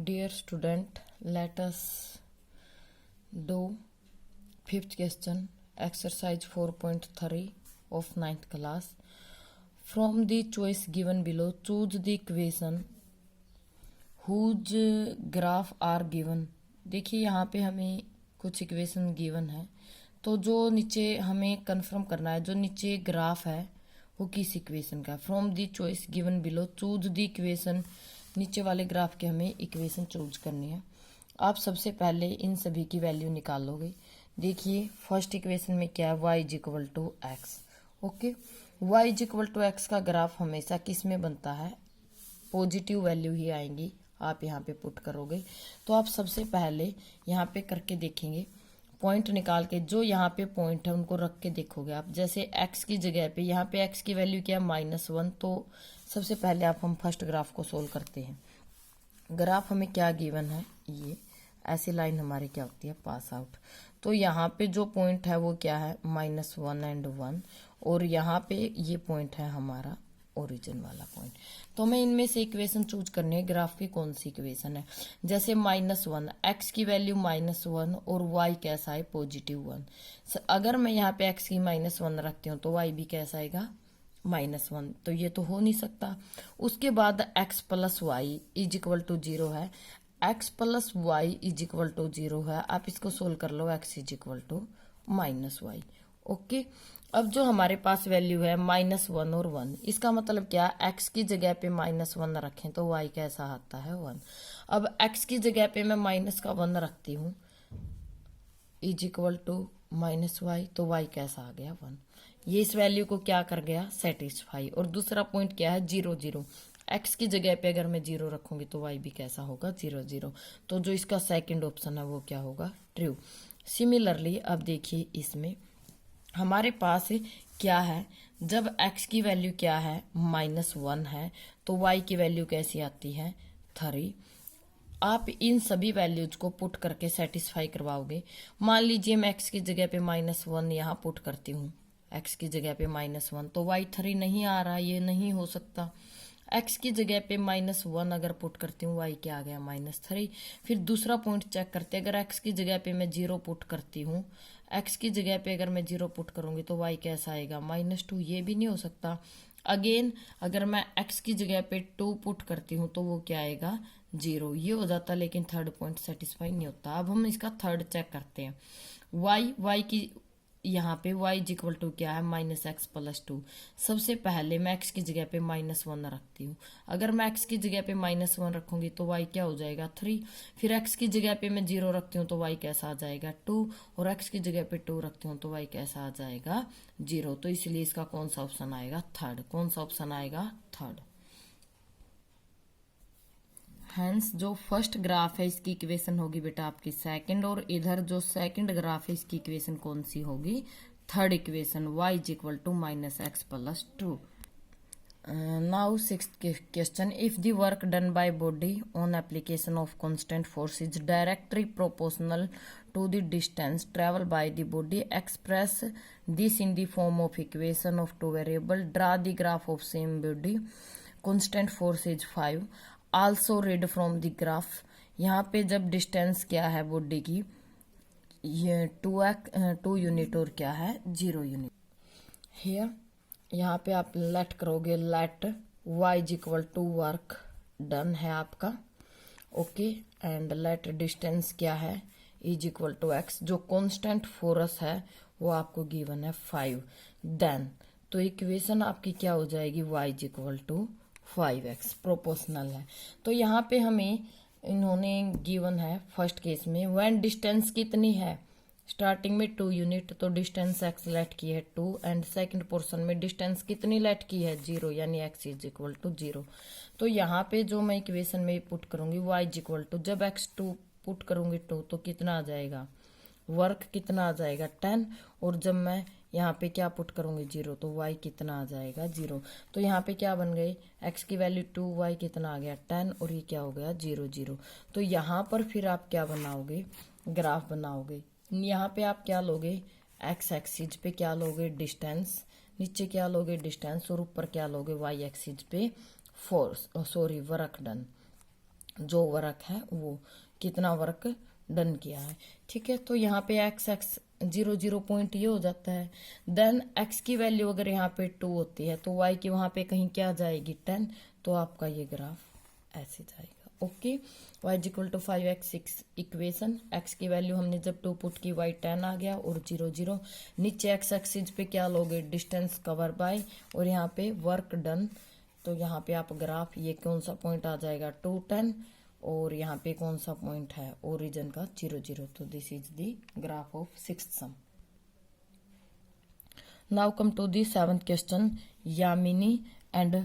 Dear student, let us do fifth question, exercise 4.3 of ninth class. From the choice given below, choose the equation whose graph are given. देखिए यहाँ पे हमें कुछ equation given है, तो जो नीचे हमें कंफर्म करना है, जो नीचे ग्राफ है वो किस इक्वेशन का है. From the choice given below choose the equation, नीचे वाले ग्राफ के हमें इक्वेशन चूज करनी है. आप सबसे पहले इन सभी की वैल्यू निकालोगे. देखिए फर्स्ट इक्वेशन में क्या है, y is equal to x. Okay, y is equal to x का ग्राफ हमेशा किस में बनता है, पॉजिटिव वैल्यू ही आएंगी. आप यहाँ पे पुट करोगे तो आप सबसे पहले यहाँ पे करके देखेंगे, पॉइंट निकाल के जो यहाँ पे पॉइंट है उनको रख के देखोगे आप. जैसे x की जगह पे यहाँ पे x की वैल्यू क्या है, -1. तो सबसे पहले हम फर्स्ट ग्राफ को सोल्व करते हैं. ग्राफ हमें क्या गिवन है, ये ऐसी लाइन हमारी क्या होती है, पास आउट. तो यहाँ पे जो पॉइंट है वो क्या है, -1 एंड 1, और यहाँ पे ये पॉइंट है हमारा ओरिजिन वाला पॉइंट. तो हमें इनमें से इक्वेशन चूज करनी है, ग्राफ की कौन सी इक्वेशन है. जैसे -1, x की वैल्यू -1 और y कैसा है, +1. अगर मैं यहाँ पे x की -1 रखती हूँ तो y भी कैसा आएगा, -1. तो ये तो हो नहीं सकता. उसके बाद x plus y is equal to 0 है, x plus y is equal to 0 है. आप इसको सोल्व कर लो, x is equal to -y. Okay, अब जो हमारे पास वैल्यू है -1 और 1, इसका मतलब क्या, x की जगह पे -1 रखें तो y कैसा आता है, 1. अब x की जगह पे मैं माइनस का 1 रखती हूँ, इज इक्वल टू -y, तो y कैसा आ गया, 1. ये इस वैल्यू को क्या कर गया, सेटिस्फाई. और दूसरा पॉइंट क्या है, 0 0. x की जगह पे अगर मैं 0 रखूंगी तो y भी कैसा होगा, 0 0. तो जो इसका सेकंड ऑप्शन है वो क्या होगा, ट्रू. सिमिलरली अब देखिए इसमें हमारे पास क्या है, जब x की वैल्यू क्या है, -1 है, तो y की वैल्यू कैसी आती है, 3. आप इन सभी वैल्यूज को पुट करके सेटिस्फाई करवाओगे. मान लीजिए मैं x की जगह पे -1 यहाँ पुट करती हूँ, x की जगह पे -1, तो y 3 नहीं आ रहा, ये नहीं हो सकता. x की जगह पे -1 अगर पुट करती हूँ, y क्या आ गया, -3. फिर दूसरा पॉइंट चेक करते हैं, अगर x की जगह पे मैं 0 पुट करती हूँ, x की जगह पे अगर मैं 0 पुट करूंगी तो y कैसा आएगा, -2. ये भी नहीं हो सकता. अगेन अगर मैं x की जगह पे 2 पुट करती हूँ तो वो क्या आएगा, 0. ये हो जाता, लेकिन थर्ड पॉइंट सेटिस्फाई नहीं होता. अब हम इसका थर्ड चेक करते हैं. y की यहाँ पे y इज इक्वल टू क्या है, -x प्लस 2. सबसे पहले मैं x की जगह पे -1 रखती हूँ. अगर मैं x की जगह पे -1 रखूंगी तो y क्या हो जाएगा, 3. फिर x की जगह पे मैं 0 रखती हूँ तो y कैसा आ जाएगा, 2. और x की जगह पे 2 रखती हूँ तो y कैसा आ जाएगा, 0. तो इसलिए इसका कौन सा ऑप्शन आएगा, थर्ड. कौन सा ऑप्शन आएगा, थर्ड. हैंस जो फर्स्ट ग्राफ है इसकी इक्वेशन होगी बेटा आपकी सेकंड, और इधर जो सेकंड ग्राफ है इसकी इक्वेशन कौन सी होगी, third equation, y is equal to -x plus 2. Now sixth question, if the work done by body on application of constant force is directly proportional to the distance travel by the body, express this in the form of equation of 2 variable, draw the graph of same body, constant force is 5. Also read from the graph. यहाँ पे जब distance क्या है body की, ये 2 unit और क्या है, 0 यूनिट. हियर यहाँ पे आप लेट करोगे, let y is equal to work done है आपका. ओके, एंड लेट डिस्टेंस क्या है, इज इक्वल टू x. जो कांस्टेंट फोर्स है वो आपको गिवन है 5. देन तो इक्वेशन आपकी क्या हो जाएगी, y is equal to 5x, proportional है. तो यहाँ पे हमें इन्होंने गिवन है फर्स्ट केस में, व्हेन डिस्टेंस कितनी है, स्टार्टिंग में 2 यूनिट, तो डिस्टेंस x लेट की है 2, एंड सेकंड पोर्शन में डिस्टेंस कितनी लेट की है, 0, यानी x इज इक्वल टू 0. तो यहाँ पे जो मैं इक्वेशन में पुट करूंगी, y इज इक्वल टू, जब x2 पुट करूंगी 2 तो कितना आ जाएगा, वर्क कितना आ जाएगा, 10. और जब मैं यहाँ पे क्या पुट करूंगी, 0, तो y कितना आ जाएगा, 0. तो यहाँ पे क्या बन गई, x की वैल्यू 2, y कितना आ गया, 10, और ये क्या हो गया, 0 0. तो यहाँ पर फिर आप क्या बनाओगे, ग्राफ बनाओगे. यहाँ पे आप क्या लोगे, x एक्सिस पे क्या लोगे, डिस्टेंस, नीचे क्या लोगे, डिस्टेंस, और ऊपर क्या लोगे, y एक्सिस पे फोर्स, वर्क डन. जो वर्क है वो कितना वर्क डन किया है। ठीक है, तो यहाँ पे एक्स एक्स 0 पॉइंट ये हो जाता है। देन एक्स की वैल्यू अगर यहाँ पे 2 होती है तो वाई की वहां पे कहीं क्या आ जाएगी 10, तो आपका ये ग्राफ ऐसे जाएगा। Okay, y is equal to 5x6 equation, x की वैल्यू हमने जब 2 पुट की y 10 आ गया और 0 0। नीचे x एक्सिस पे क्या लोगे, डिस्टेंस कवर बाय, और यहाँ पे वर्क डन। तो यहाँ पे आप ग्राफ, ये कौन सा पॉइंट आ जाएगा 2 10, और यहाँ पे कौन सा पॉइंट है ओरिजिन का 0 0। तो this is the graph of sixth sum. Now come to the 7th question. Yamini and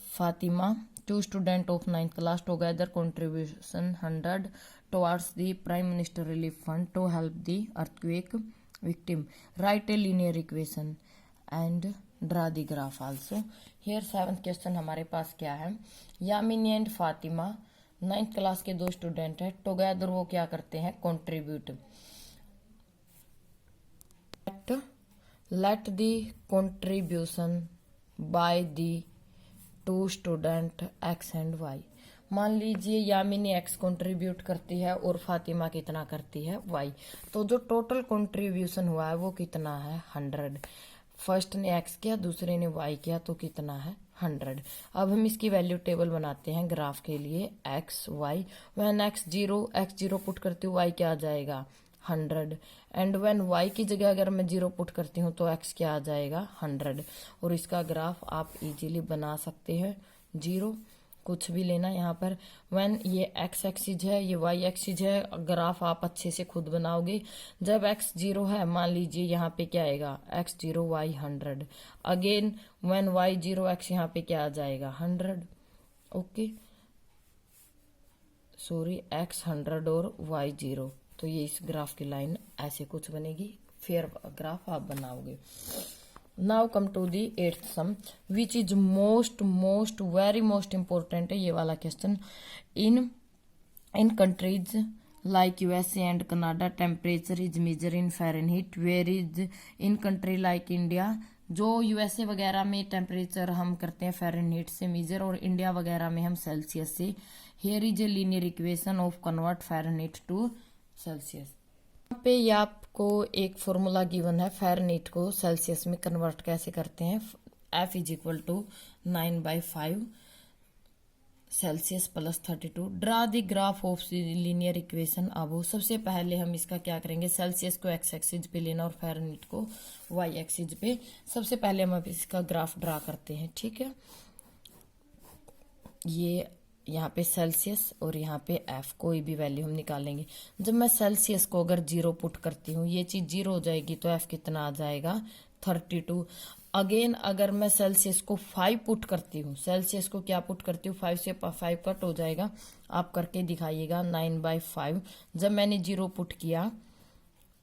Fatima, two students of 9th class, together contribution 100 towards the Prime Minister Relief Fund to help the earthquake victim. Write a linear equation and draw the graph also. Here 7th question हमारे पास क्या है, Yamini and Fatima 9th class के 2 student है, together वो क्या करते हैं, contribute. Let the contribution by the 2 student x and y. मान लीजिए यामिनी एक्स कंट्रीब्यूट करती है और फातिमा कितना करती है वाई। तो जो टोटल कंट्रीब्यूशन हुआ है वो कितना है 100। फर्स्ट ने एक्स किया, दूसरे ने वाई किया, तो कितना है 100। अब हम इसकी वैल्यू टेबल बनाते हैं ग्राफ के लिए, x y. When x zero put करती हूँ, वाई क्या आ जाएगा 100। एंड व्हेन y की जगह अगर मैं 0 पुट करती हूँ तो x क्या आ जाएगा 100। और इसका ग्राफ आप इजीली बना सकते हैं, 0 कुछ भी लेना यहाँ पर। व्हेन ये x एक्सिस है, ये y एक्सिस है, ग्राफ आप अच्छे से खुद बनाओगे। जब x 0 है, मान लीजिए यहाँ पे क्या आएगा x 0 y 100। Again when y 0 x यहाँ पे क्या आ जाएगा 100। ओके सॉरी, x 100 और y 0। तो ये इस ग्राफ की लाइन ऐसे कुछ बनेगी, फेयर ग्राफ आप बनाओगे। Now come to the 8th sum, which is most very most important है ये वाला question. In countries like USA and Canada temperature is measure in Fahrenheit, whereas in country like India. जो USA वगैरह में temperature हम करते हैं Fahrenheit से मेजर, और इंडिया वगैरह में हम सेल्सियस से। Here is a linear equation of convert Fahrenheit to Celsius. यहाँ पे ये आपको एक फॉर्मूला गिवन है, फ़ारेनहीट को सेल्सियस में कन्वर्ट कैसे करते हैं। F is equal to 9/5 Celsius plus 32। Draw the graph of linear equation. अब सबसे पहले हम इसका क्या करेंगे, सेल्सियस को एक्स एक्सिस पे लेना और फ़ारेनहीट को वाई एक्सिस पे। सबसे पहले हम अब इसका ग्राफ ड्रा करते हैं। ठीक है, ये यहाँ पे सेल्सियस और यहाँ पे एफ, कोई भी वैल्यू हम निकालेंगे। जब मैं सेल्सियस को अगर 0 पुट करती हूँ, ये चीज 0 हो जाएगी, तो एफ कितना आ जाएगा 32। अगेन अगर मैं सेल्सियस को 5 पुट करती हूँ, सेल्सियस को क्या पुट करती हूँ, 5 से 5 कट हो जाएगा, आप करके दिखाइएगा 9/5। जब मैंने 0 पुट किया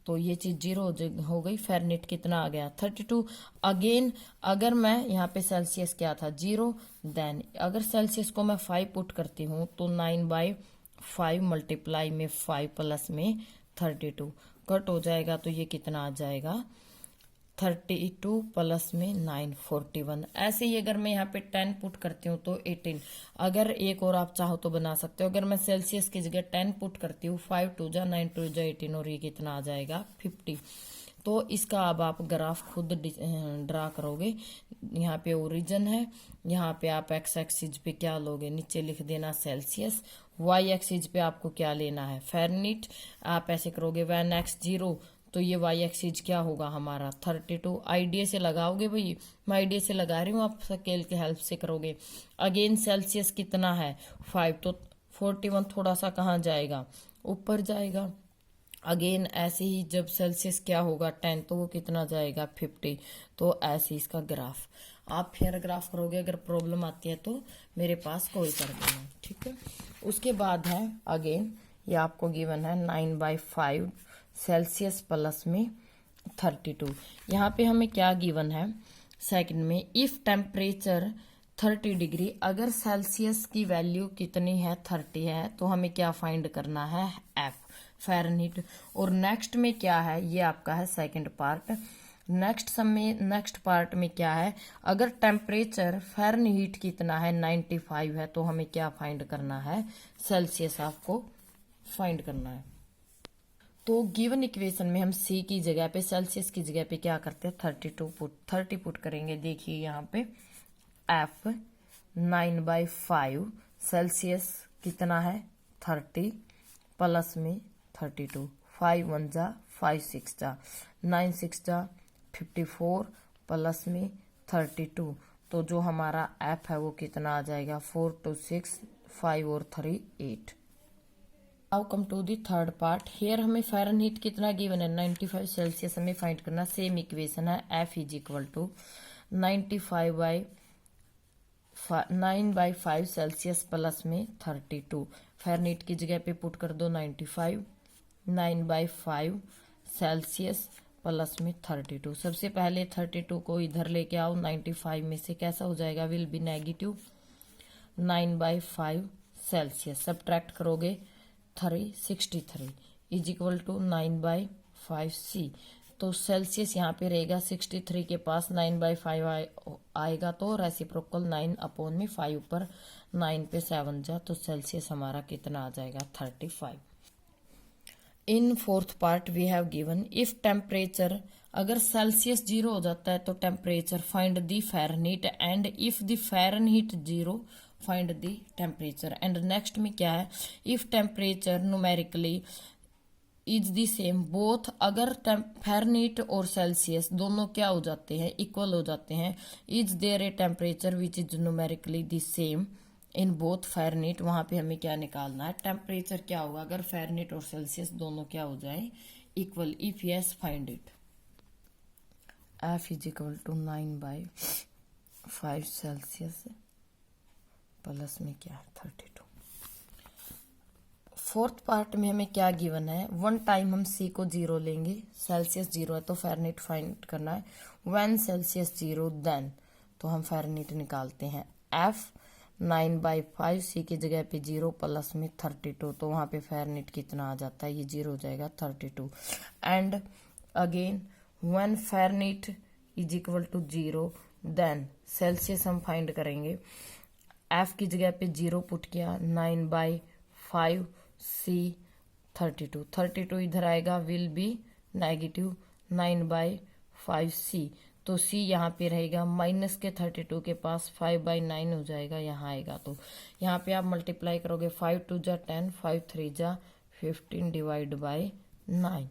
तो ये चीज 0 हो गई, फ़ारेनहीट कितना आ गया 32। अगेन अगर मैं यहाँ पे सेल्सियस क्या था 0, देन अगर सेल्सियस को मैं 5 पुट करती हूँ तो 9/5 मल्टीप्लाई में 5 प्लस में 32 कट हो जाएगा, तो ये कितना आ जाएगा 32 प्लस में 9 41। ऐसे ही अगर मैं यहाँ पे 10 पुट करती हूँ तो 18। अगर एक और आप चाहो तो बना सकते हो, अगर मैं सेल्सियस की जगह 10 पुट करती हूँ, 5 2 जा 9 2 जा 18, और ये कितना आ जाएगा 50। तो इसका अब आप ग्राफ खुद ड्रा करोगे। यहाँ पे ओरिजिन है, यहाँ पे आप एक्स एक्सिस पे क्या लोगे, नीचे लिख देना सेल्सियस। वाई एक्सिस पे आपको क्या लेना है फ़ारेनहीट। आप ऐसे करोगे व्हेन एक्स 0, तो ये वाई एक्सिस क्या होगा हमारा 32। आईडिया से लगाओगे भाई, मैं आईडिया से लगा रही हूँ, आप स्केल के हेल्प से करोगे। अगेन सेल्सियस कितना है 5, तो 41 थोड़ा सा कहाँ जाएगा, ऊपर जाएगा। अगेन ऐसे ही जब सेल्सियस क्या होगा 10, तो वो कितना जाएगा 50। तो ऐसे इसका ग्राफ आप फेयर ग्राफ करोगे। अगर प्रॉब्लम आती है तो मेरे पास कॉल कर देना, ठीक है। उसके बाद है अगेन ये आपको गिवन है 9/5 सेल्सियस प्लस में 32। यहाँ पे हमें क्या गिवन है सेकंड में, इफ टेम्परेचर 30 डिग्री, अगर सेल्सियस की वैल्यू कितनी है 30 है, तो हमें क्या फाइंड करना है एफ फ़ारेनहीट। और नेक्स्ट में क्या है, ये आपका है सेकंड पार्ट, नेक्स्ट सम में नेक्स्ट पार्ट में क्या है, अगर टेम्परेचर फ़ारेनहीट कितना है 95 है तो हमें क्या फाइंड करना है, सेल्सियस आपको फाइंड करना है। तो गिवन इक्वेशन में हम सी की जगह पे सेल्सियस की जगह पे क्या करते हैं 30 पुट करेंगे। देखिए यहाँ पे एफ 9/5 सेल्सियस कितना है 30 प्लस में 32, 5 1 जा 5 6 जा 9 6 जा 54 प्लस में 32, तो जो हमारा एफ है वो कितना आ जाएगा 4 2 6 5 और 3 8। Now come to the third part. Here हमें फ़ारेनहीट कितना गिवन है 95 सेल्सियस हमें फाइंड करना। सेम इक्वेशन है F is equal to 9/5 Celsius plus में 32। फ़ारेनहीट की जगह पे पुट कर दो 95, 9/5 सेल्सियस प्लस में 32। सबसे पहले 32 को इधर लेके आओ, 95 में से कैसा हो जाएगा, will be negative 9/5 Celsius. Subtract करोगे 363 इज इक्वल टू 9/5 सी। तो सेल्सियस यहाँ पे रहेगा 63 के पास 9/5 आएगा तो रेसिप्रोकल 9/5 ऊपर 9 पे 7 जा, तो सेल्सियस हमारा कितना आ जाएगा 35। In fourth part we have given if temperature, अगर सेल्सियस 0 हो जाता है तो temperature find the Fahrenheit, and if the Fahrenheit 0 find the temperature. And next में क्या है, if temperature numerically is the same both, अगर फ़ारेनहीट और सेल्सियस दोनों क्या हो जाते हैं, इक्वल हो जाते हैं, is there a temperature which is numerically the same in both Fahrenheit, वहां पे हमें क्या निकालना है, टेम्परेचर क्या होगा अगर फ़ारेनहीट और सेल्सियस दोनों क्या हो जाए equal. If yes find it. F is equal to 9/5 Celsius plus में क्या है 32। फोर्थ पार्ट में हमें क्या गिवन है, वन टाइम हम सी को 0 लेंगे, सेल्सियस 0 है तो फ़ारेनहीट फाइंड करना है। व्हेन सेल्सियस 0 देन, तो हम फ़ारेनहीट निकालते हैं। एफ 9/5 सी की जगह पे 0 प्लस में 32, तो वहाँ पे फ़ारेनहीट कितना आ जाता है, ये 0 हो जाएगा 32। And again when Fahrenheit is equal to 0 then Celsius हम फाइंड करेंगे। एफ की जगह पे 0 पुट किया, 9/5 सी 32 इधर आएगा, विल बी नेगेटिव 9/5 सी, तो सी यहाँ पे रहेगा माइनस के 32 के पास 5/9 हो जाएगा, यहाँ आएगा तो यहाँ पे आप मल्टीप्लाई करोगे 5 2 जा 10, 5 3 जा 15 डिवाइड बाय 9,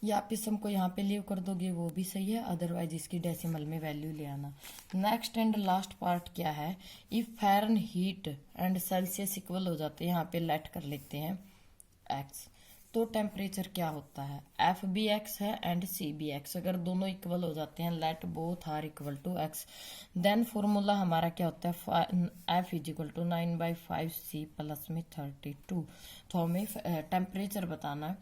या आप इस सम को यहाँ पे लीव कर दोगे वो भी सही है, अदरवाइज इसकी डेसिमल में वैल्यू ले आना। नेक्स्ट एंड लास्ट पार्ट क्या है, if Fahrenheit and Celsius equal हो जाते हैं, यहाँ पे लेट कर लेते हैं एक्स, तो टेम्परेचर क्या होता है, एफ भी एक्स है एंड सी भी एक्स, अगर दोनों इक्वल हो जाते हैं let both are equal to x, then formula हमारा क्या होता है, F is equal to 9/5 C plus में 32। तो हमें टेम्परेचर बताना है,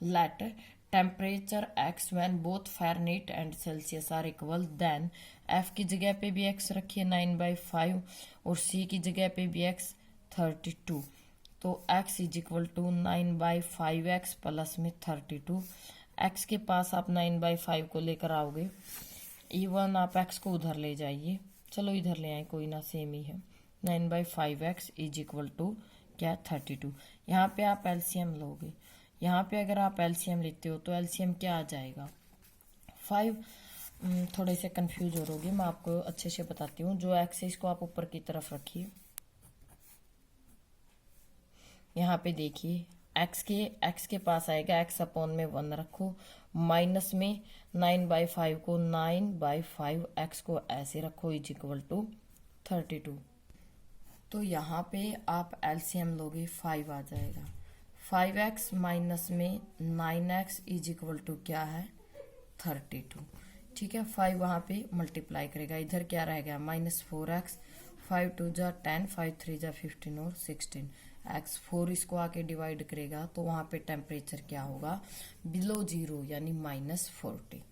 let temperature x when both Fahrenheit and Celsius are equal, then F की जगह पे भी एक्स रखिए 9/5 और सी की जगह पे भी एक्स 32, तो x is equal to 9/5x plus में 32। x के पास आप 9/5 को लेकर आओगे, इवन आप x को उधर ले जाइए, चलो इधर ले आए कोई ना, सेम ही है। 9/5x इज इक्वल टू क्या 32। यहाँ पे आप एलसीएम लोगे, यहाँ पे अगर आप एलसीएम लेते हो तो एलसीएम क्या आ जाएगा 5। थोड़े से कंफ्यूज हो रहोगे, मैं आपको अच्छे से बताती हूँ। जो x है इसको आप ऊपर की तरफ रखिए, यहाँ पे देखिए x के पास आएगा, x अपॉन में 1 रखो, माइनस में 9/5 को 9/5 x को ऐसे रखो इज इक्वल टू 32। तो यहाँ पे आप एलसीएम लोगे 5 आ जाएगा, 5x माइनस में 9x इज इक्वल टू क्या है 32। ठीक है, 5 वहाँ पे मल्टीप्लाई करेगा, इधर क्या रहेगा -4x, 5 2 जा 10, 5 3 जा 15 और 16, x 4 इसको आके डिवाइड करेगा तो वहाँ पे टेम्परेचर क्या होगा बिलो 0 यानी -40।